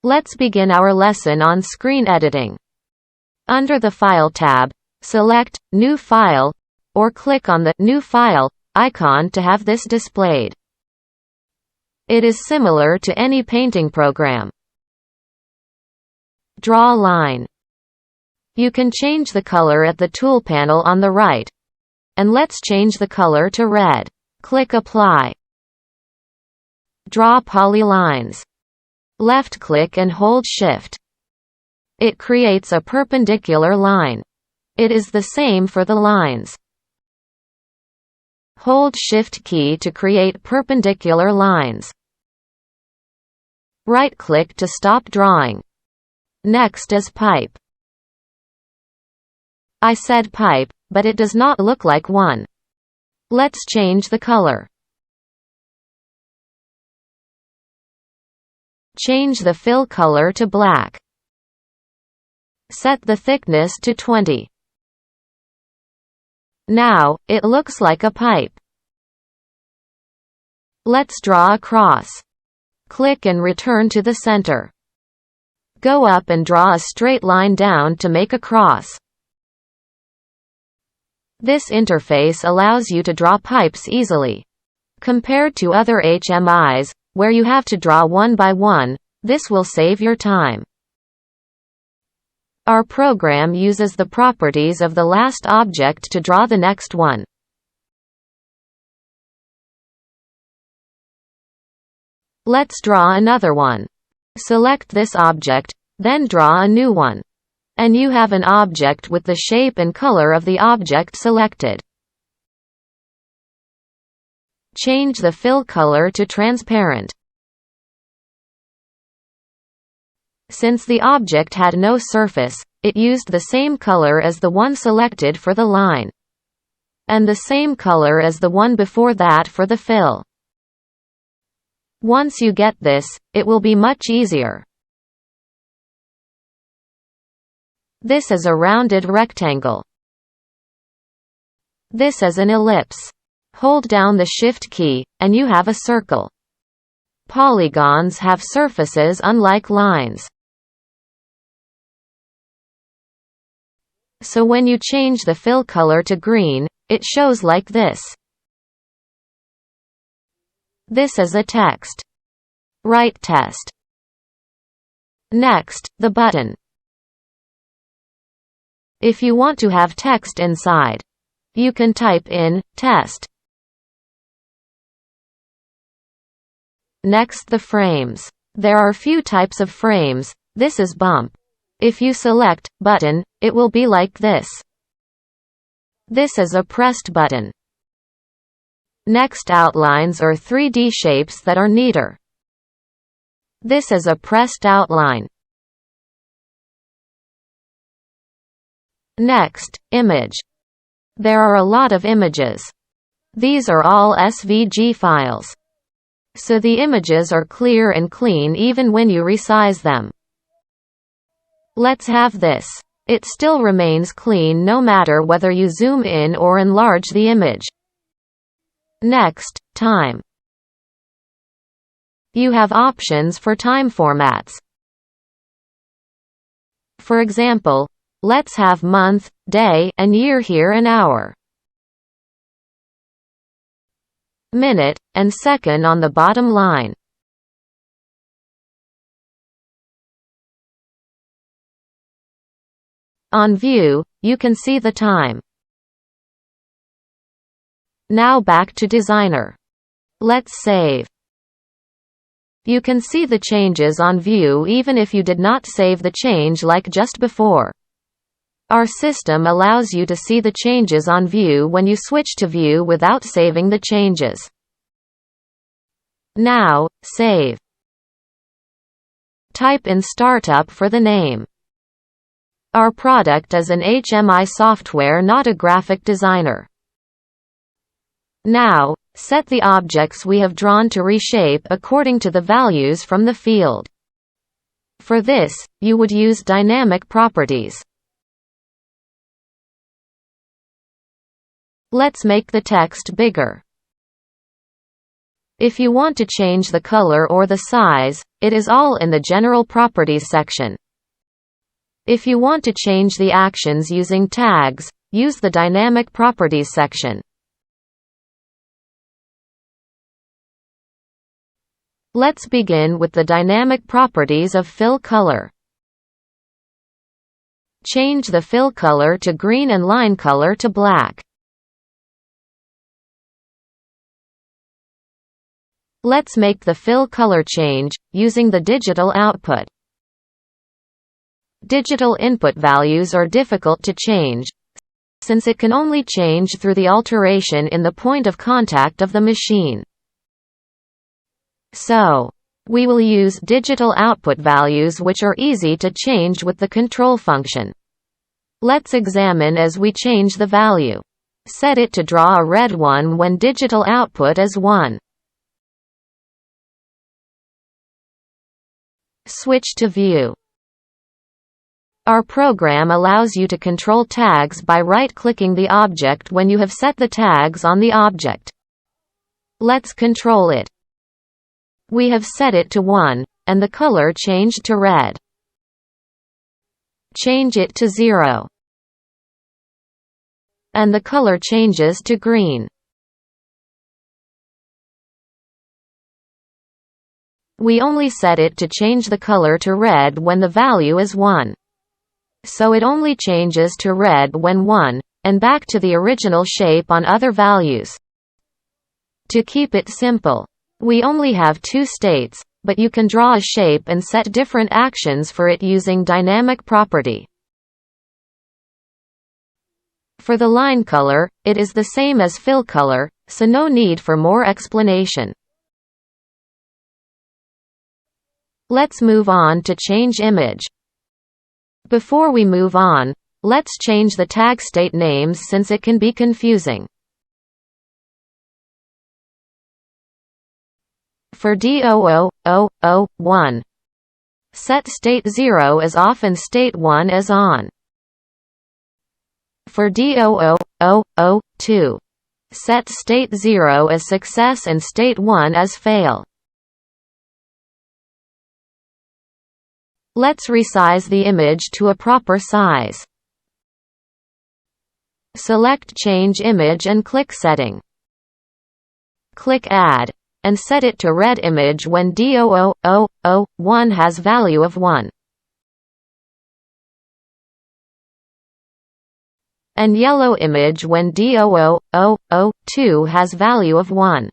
Let's begin our lesson on screen editing. Under the File tab, select New File, or click on the New File icon to have this displayed. It is similar to any painting program. Draw a line. You can change the color at the tool panel on the right. And let's change the color to red. Click Apply. Draw polylines. Left-click and hold Shift. It creates a perpendicular line. It is the same for the lines. Hold Shift key to create perpendicular lines. Right-click to stop drawing. Next is pipe. I said pipe, but it does not look like one. Let's change the color. Change the fill color to black. Set the thickness to 20. Now, it looks like a pipe. Let's draw a cross. Click and return to the center. Go up and draw a straight line down to make a cross. This interface allows you to draw pipes easily. Compared to other HMIs, where you have to draw one by one, this will save your time. Our program uses the properties of the last object to draw the next one. Let's draw another one. Select this object, then draw a new one. And you have an object with the shape and color of the object selected. Change the fill color to transparent. Since the object had no surface, it used the same color as the one selected for the line. And the same color as the one before that for the fill. Once you get this, it will be much easier. This is a rounded rectangle. This is an ellipse. Hold down the Shift key, and you have a circle. Polygons have surfaces unlike lines. So when you change the fill color to green, it shows like this. This is a text. Write test. Next, the button. If you want to have text inside, you can type in test. Next, the frames. There are few types of frames. This is bump. If you select button, it will be like this. This is a pressed button. Next, outlines are 3D shapes that are neater. This is a pressed outline. Next, image. There are a lot of images. These are all SVG files. So the images are clear and clean even when you resize them. Let's have this. It still remains clean no matter whether you zoom in or enlarge the image. Next, time. You have options for time formats. For example, let's have month, day, and year here and hour. Minute, and second on the bottom line. On view, you can see the time. Now back to Designer. Let's save. You can see the changes on view even if you did not save the change like just before. Our system allows you to see the changes on view when you switch to view without saving the changes. Now, save. Type in Startup for the name. Our product is an HMI software, not a graphic designer. Now, set the objects we have drawn to reshape according to the values from the field. For this, you would use dynamic properties. Let's make the text bigger. If you want to change the color or the size, it is all in the General Properties section. If you want to change the actions using tags, use the Dynamic Properties section. Let's begin with the dynamic properties of fill color. Change the fill color to green and line color to black. Let's make the fill color change, using the digital output. Digital input values are difficult to change, since it can only change through the alteration in the point of contact of the machine. So, we will use digital output values which are easy to change with the control function. Let's examine as we change the value. Set it to draw a red one when digital output is 1. Switch to view. Our program allows you to control tags by right-clicking the object when you have set the tags on the object. Let's control it. We have set it to 1, and the color changed to red. Change it to 0. And the color changes to green. We only set it to change the color to red when the value is 1. So it only changes to red when 1, and back to the original shape on other values. To keep it simple, we only have 2 states, but you can draw a shape and set different actions for it using dynamic property. For the line color, it is the same as fill color, so no need for more explanation. Let's move on to change image. Before we move on, let's change the tag state names since it can be confusing. For D0001, set state 0 as off and state 1 as on. For D0002, set state 0 as success and state 1 as fail. Let's resize the image to a proper size. Select Change Image and click Setting. Click Add, and set it to red image when D0001 has value of 1. And yellow image when D0002 has value of 1.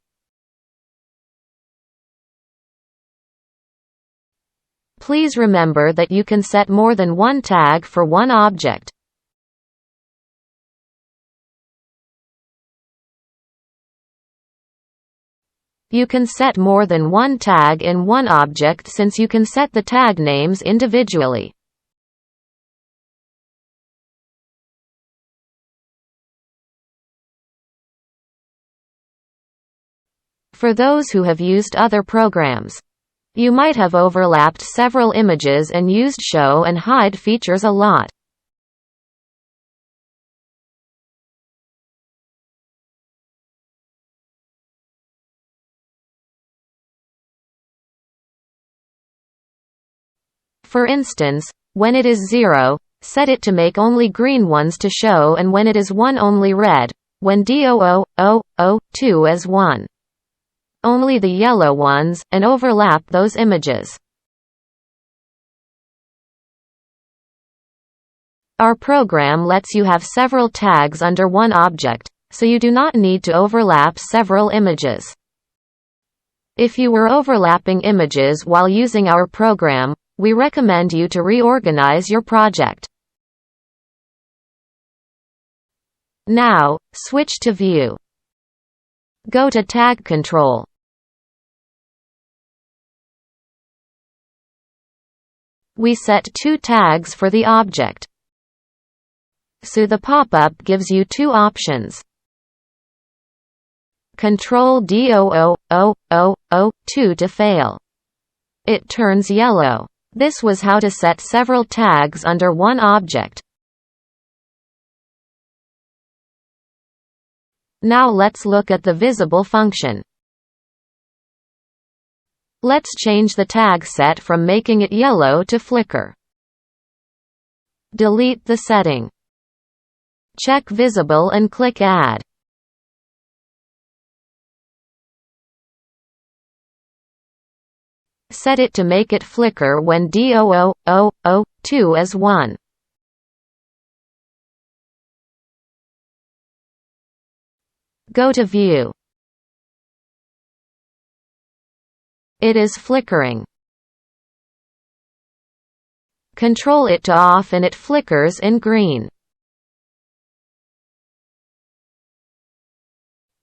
Please remember that you can set more than one tag for one object. You can set more than one tag in one object since you can set the tag names individually. For those who have used other programs, you might have overlapped several images and used show and hide features a lot. For instance, when it is 0, set it to make only green ones to show, and when it is 1 only red, when D0002 is 1. Only the yellow ones, and overlap those images. Our program lets you have several tags under one object, so you do not need to overlap several images. If you were overlapping images while using our program, we recommend you to reorganize your project. Now, switch to View. Go to Tag Control. We set 2 tags for the object, so the pop-up gives you 2 options. Control D0002 to fail. It turns yellow. This was how to set several tags under one object. Now let's look at the visible function. Let's change the tag set from making it yellow to flicker. Delete the setting. Check Visible and click Add. Set it to make it flicker when D0002 is 1. Go to View. It is flickering. Control it to off and it flickers in green.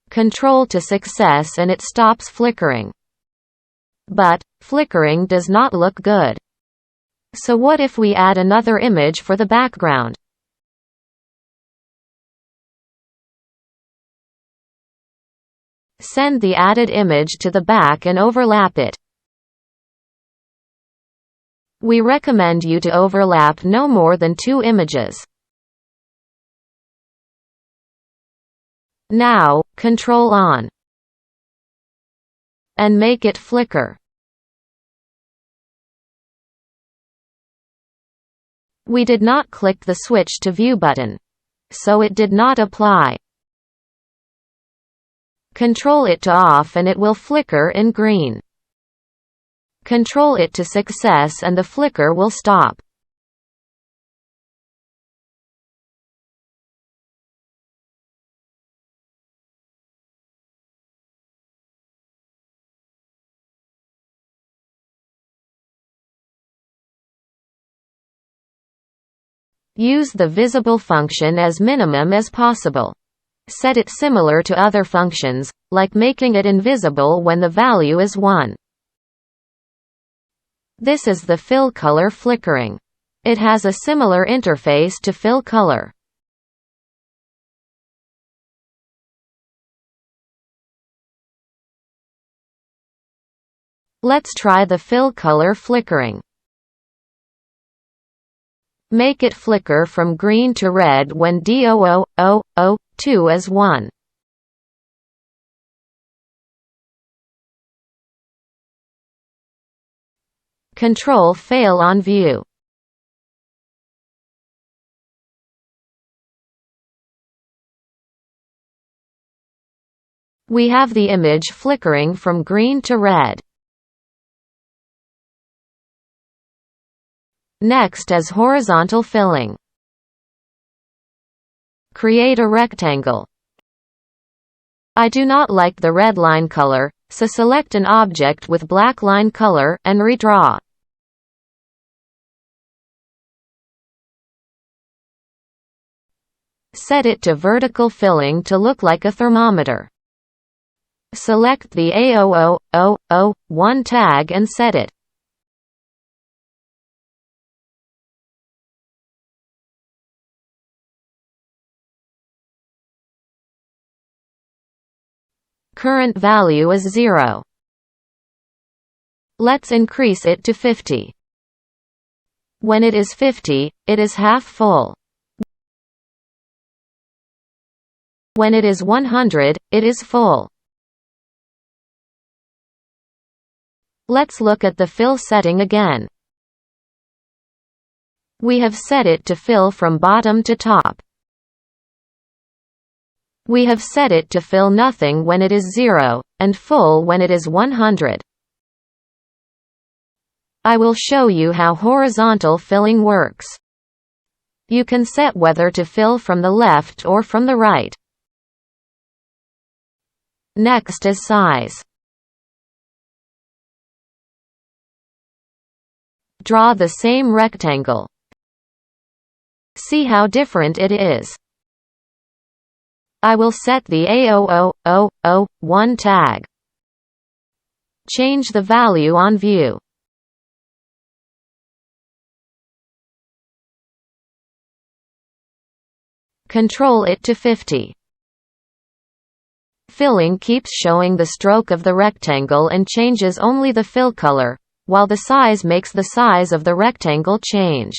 Control to success and it stops flickering. But flickering does not look good. So what if we add another image for the background? Send the added image to the back and overlap it. We recommend you to overlap no more than 2 images. Now, Control on. And make it flicker. We did not click the Switch to View button, so it did not apply. Control it to off and it will flicker in green. Control it to success and the flicker will stop. Use the visible function as minimum as possible. Set it similar to other functions, like making it invisible when the value is 1. This is the fill color flickering. It has a similar interface to fill color. Let's try the fill color flickering. Make it flicker from green to red when D0002 is 1. Control fail on view. We have the image flickering from green to red. Next is horizontal filling. Create a rectangle. I do not like the red line color, so select an object with black line color, and redraw. Set it to vertical filling to look like a thermometer. Select the A0001 tag and set it. Current value is 0. Let's increase it to 50. When it is 50, it is half full. When it is 100, it is full. Let's look at the fill setting again. We have set it to fill from bottom to top. We have set it to fill nothing when it is 0, and full when it is 100. I will show you how horizontal filling works. You can set whether to fill from the left or from the right. Next is size. Draw the same rectangle. See how different it is. I will set the A0001 tag. Change the value on view. Control it to 50. Filling keeps showing the stroke of the rectangle and changes only the fill color, while the size makes the size of the rectangle change.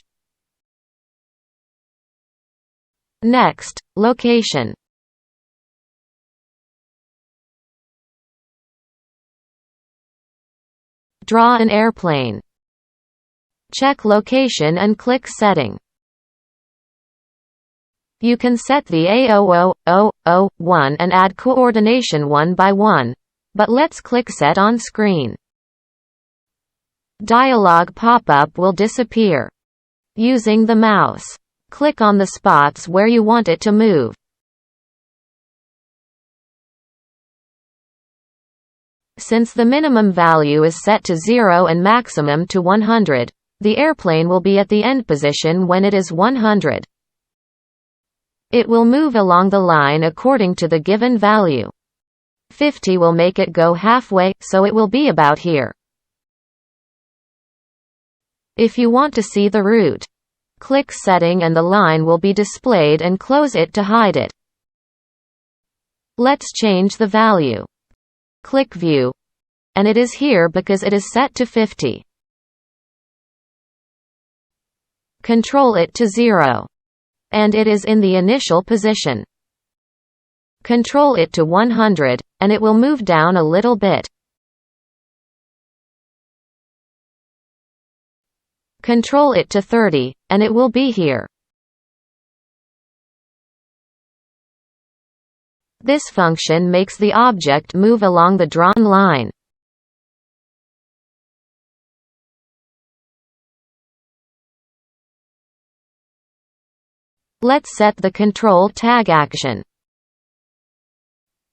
Next, location. Draw an airplane. Check location and click Setting. You can set the A0001 and add coordination one by one, but let's click Set on screen. Dialog pop-up will disappear. Using the mouse, click on the spots where you want it to move. Since the minimum value is set to 0 and maximum to 100, the airplane will be at the end position when it is 100. It will move along the line according to the given value. 50 will make it go halfway, so it will be about here. If you want to see the route, click Setting and the line will be displayed, and close it to hide it. Let's change the value. Click View. And it is here because it is set to 50. Control it to 0. And it is in the initial position. Control it to 100, and it will move down a little bit. Control it to 30, and it will be here. This function makes the object move along the drawn line. Let's set the control tag action.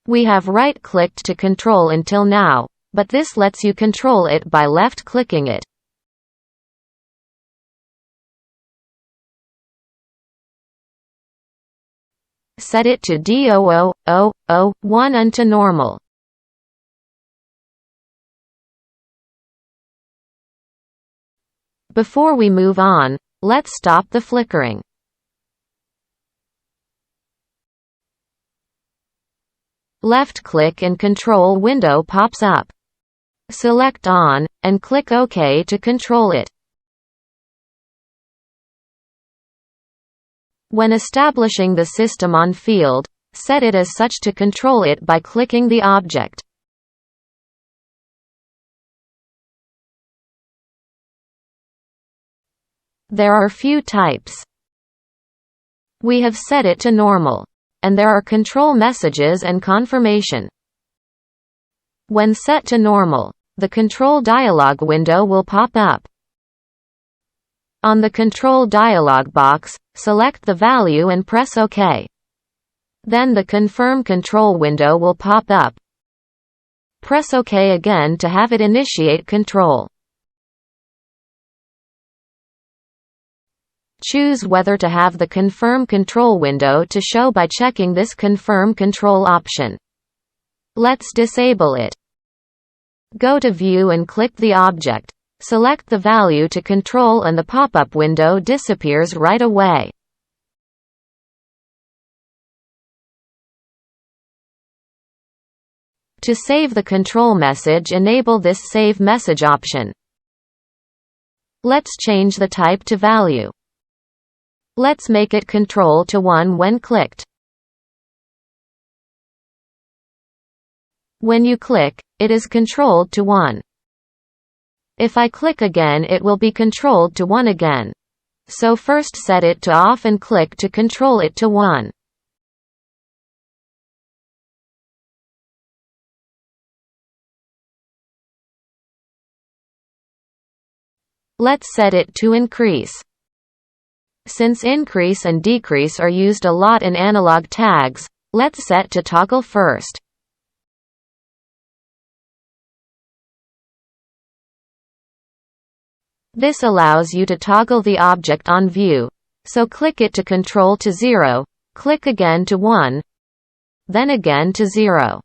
We have right-clicked to control until now, but this lets you control it by left-clicking it. Set it to D0001 and to normal. Before we move on, let's stop the flickering. Left-click and control window pops up. Select On, and click OK to control it. When establishing the system on field, set it as such to control it by clicking the object. There are few types. We have set it to normal, and there are control messages and confirmation. When set to normal, the control dialog window will pop up. On the control dialog box, select the value and press OK. Then the Confirm Control window will pop up. Press OK again to have it initiate control. Choose whether to have the Confirm Control window to show by checking this Confirm Control option. Let's disable it. Go to View and click the object. Select the value to control and the pop-up window disappears right away. To save the control message, enable this Save Message option. Let's change the type to value. Let's make it control to 1 when clicked. When you click, it is controlled to 1. If I click again, it will be controlled to 1 again. So first set it to off and click to control it to 1. Let's set it to increase. Since increase and decrease are used a lot in analog tags, let's set to toggle first. This allows you to toggle the object on view, so click it to control to 0, click again to 1, then again to 0.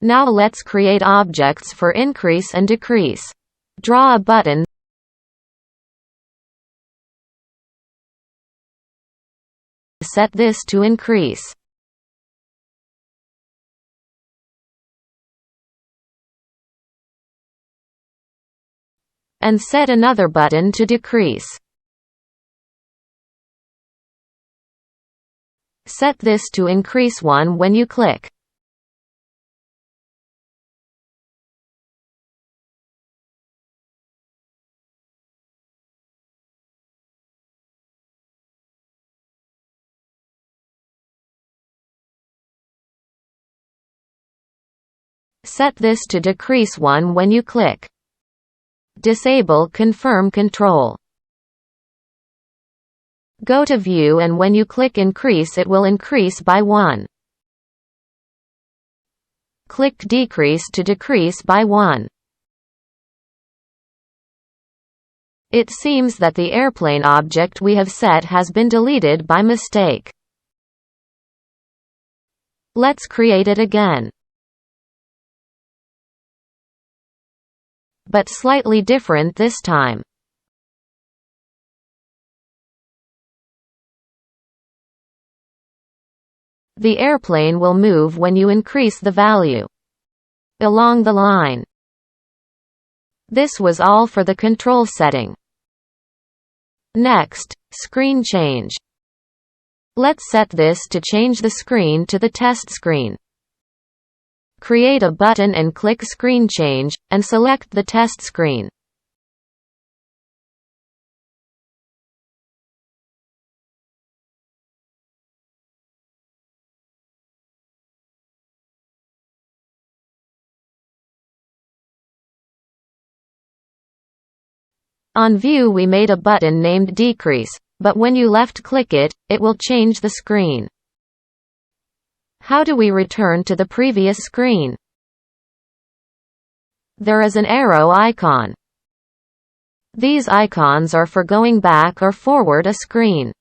Now let's create objects for increase and decrease. Draw a button. Set this to increase. And set another button to decrease. Set this to increase 1 when you click. Set this to decrease 1 when you click. Disable Confirm Control. Go to View, and when you click Increase, it will increase by 1. Click Decrease to decrease by 1. It seems that the airplane object we have set has been deleted by mistake. Let's create it again. But slightly different this time. The airplane will move when you increase the value along the line. This was all for the control setting. Next, screen change. Let's set this to change the screen to the test screen. Create a button and click Screen Change, and select the test screen. On View we made a button named Decrease, but when you left-click it, it will change the screen. How do we return to the previous screen? There is an arrow icon. These icons are for going back or forward a screen.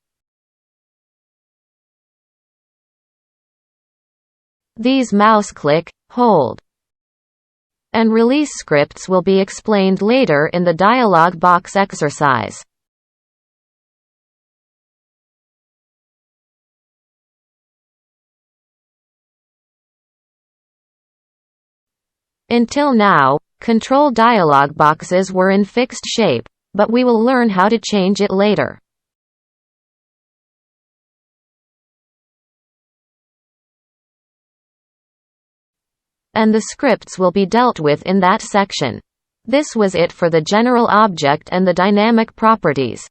These mouse click, hold, and release scripts will be explained later in the dialog box exercise. Until now, control dialog boxes were in fixed shape, but we will learn how to change it later. And the scripts will be dealt with in that section. This was it for the general object and the dynamic properties.